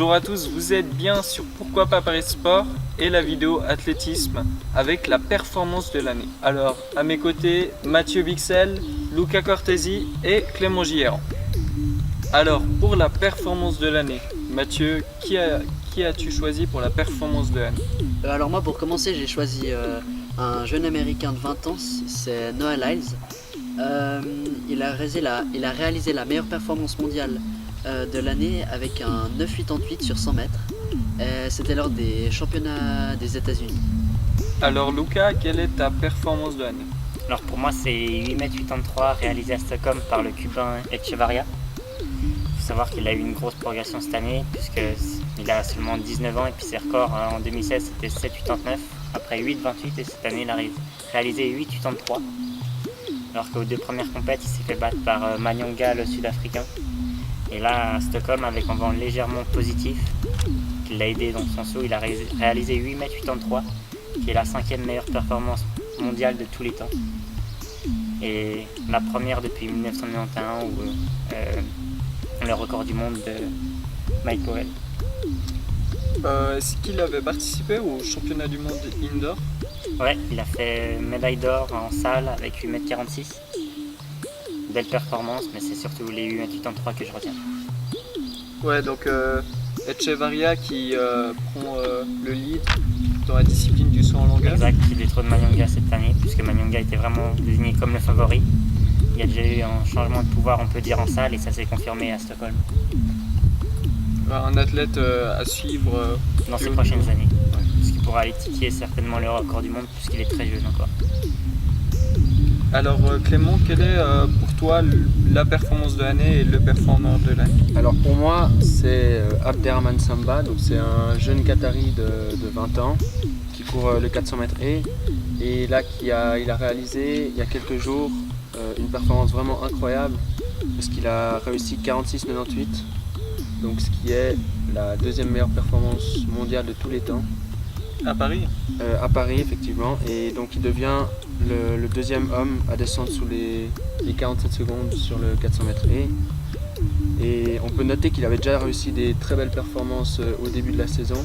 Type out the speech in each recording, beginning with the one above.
Bonjour à tous, vous êtes bien sur Pourquoi pas Paris Sport et la vidéo athlétisme avec la performance de l'année. Alors à mes côtés, Mathieu Bixel, Luca Cortesi et Clément Gilleran. Alors pour la performance de l'année, Mathieu, qui as-tu choisi pour la performance de l'année? Alors moi pour commencer j'ai choisi un jeune américain de 20 ans, c'est Noah Lyles. Il a réalisé la meilleure performance mondiale de l'année avec un 9,88 sur 100 mètres. C'était lors des championnats des États-Unis. Alors Luca, quelle est ta performance de l'année? Alors pour moi c'est 8,83 m réalisé à Stockholm par le Cubain Echevarria. Il faut savoir qu'il a eu une grosse progression cette année puisqu'il a seulement 19 ans et puis ses records en 2016 c'était 7,89 après 8,28 et cette année il a réalisé 8,83. Alors qu'aux deux premières compètes il s'est fait battre par Manyonga le sud-africain. Et là à Stockholm avec un vent légèrement positif qui l'a aidé dans son saut, il a réalisé 8,83 m qui est la 5e meilleure performance mondiale de tous les temps. Et la première depuis 1991 où le record du monde de Mike Powell. Est-ce qu'il avait participé au championnat du monde indoor? Ouais, il a fait médaille d'or en salle avec 8,46 m. Belle performance, mais c'est surtout les 8,83 que je retiens. Ouais, donc Echevarria qui prend le lead dans la discipline du saut en longueur. Exact, il détrône Manyonga cette année, puisque Manyonga était vraiment désigné comme le favori. Il y a déjà eu un changement de pouvoir, on peut dire, en salle, et ça s'est confirmé à Stockholm. Un athlète à suivre dans ces prochaines années, ouais. Puisqu'il pourra aller titiller certainement le record du monde, puisqu'il est très jeune encore. Alors Clément, quelle est pour toi la performance de l'année et le performeur de l'année? Alors pour moi c'est Abderrahmane Samba, donc c'est un jeune Qatari de 20 ans qui court le 400 mètres et là il a réalisé il y a quelques jours une performance vraiment incroyable parce qu'il a réussi 46,98, donc ce qui est la deuxième meilleure performance mondiale de tous les temps. À Paris? À Paris effectivement, et donc il devient le deuxième homme à descendre sous les 47 secondes sur le 400 mètres et on peut noter qu'il avait déjà réussi des très belles performances au début de la saison,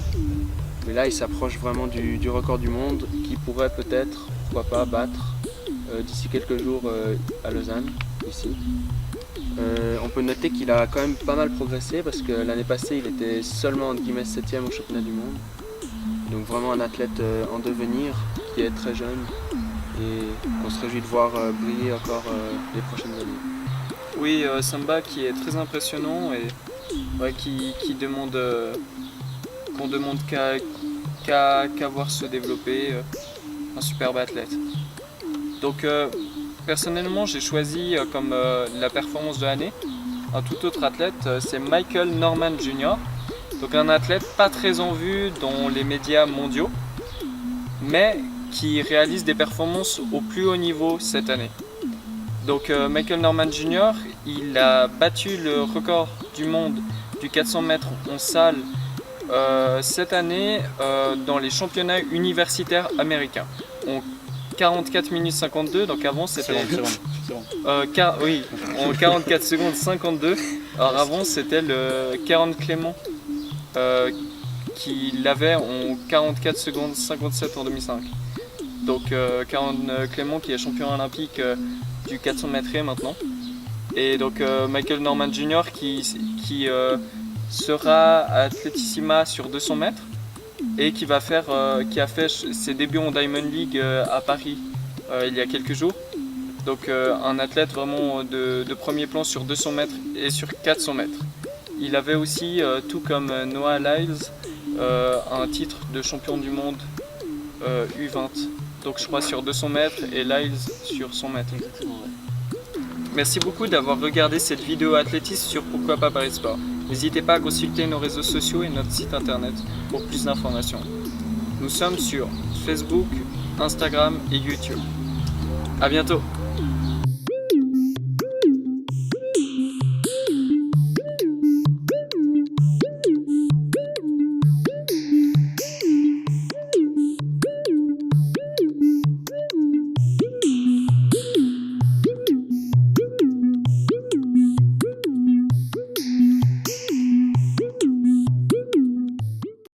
mais là il s'approche vraiment du record du monde qui pourrait peut-être, pourquoi pas, battre d'ici quelques jours à Lausanne, ici. On peut noter qu'il a quand même pas mal progressé parce que l'année passée il était seulement entre guillemets 7e au championnat du monde. Donc vraiment un athlète en devenir qui est très jeune et qu'on se réjouit de voir briller encore les prochaines années. Oui, Samba qui est très impressionnant et ouais, qui demande qu'on demande qu'à voir se développer, un superbe athlète. Donc personnellement j'ai choisi comme la performance de l'année un tout autre athlète, c'est Michael Norman Jr. Donc un athlète pas très en vue dans les médias mondiaux, mais qui réalise des performances au plus haut niveau cette année. Donc Michael Norman Jr., il a battu le record du monde du 400 mètres en salle cette année dans les championnats universitaires américains. En 44 minutes 52, donc avant c'était... oui, en 44 secondes 52. Alors avant c'était le 40 Clément qui l'avait en 44 secondes 57 en 2005. Donc 40 Clément qui est champion olympique du 400 mètres maintenant. Et donc Michael Norman Jr. qui sera à Atletissima sur 200 mètres et qui a fait ses débuts en Diamond League à Paris il y a quelques jours. Donc un athlète vraiment de premier plan sur 200 mètres et sur 400 mètres. Il avait aussi, tout comme Noah Lyles, un titre de champion du monde U20. Donc je crois sur 200 mètres et Lyles sur 100 mètres. Merci beaucoup d'avoir regardé cette vidéo athlétisme sur Pourquoi pas Paris Sport. N'hésitez pas à consulter nos réseaux sociaux et notre site internet pour plus d'informations. Nous sommes sur Facebook, Instagram et YouTube. A bientôt!